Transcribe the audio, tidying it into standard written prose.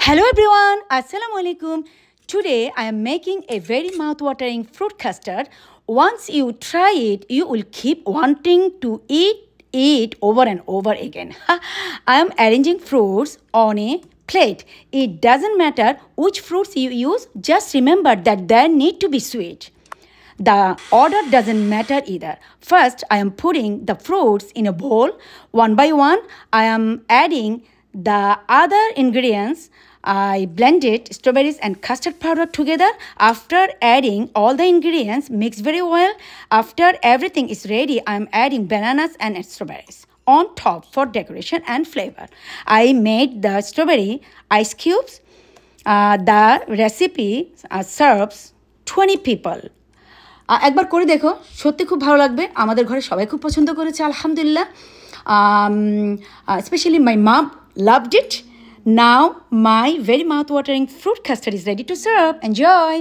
Hello everyone, Assalamu alaikum. Today I am making a very mouth-watering fruit custard. Once you try it, you will keep wanting to eat it over and over again. I am arranging fruits on a plate. It doesn't matter which fruits you use, just remember that they need to be sweet. The order doesn't matter either. First, I am putting the fruits in a bowl. One by one, I am adding the other ingredients. I blended strawberries and custard powder together. After adding all the ingredients, mix very well. After everything is ready, I am adding bananas and strawberries on top for decoration and flavor. I made the strawberry ice cubes. The recipe serves 20 people. একবার করে দেখো সত্যি খুব ভালো লাগবে আমাদের ঘরে সবাই খুব পছন্দ করেছে আলহামদুলিল্লাহ especially my mom loved it. Now my very mouth watering fruit custard is ready to serve. Enjoy.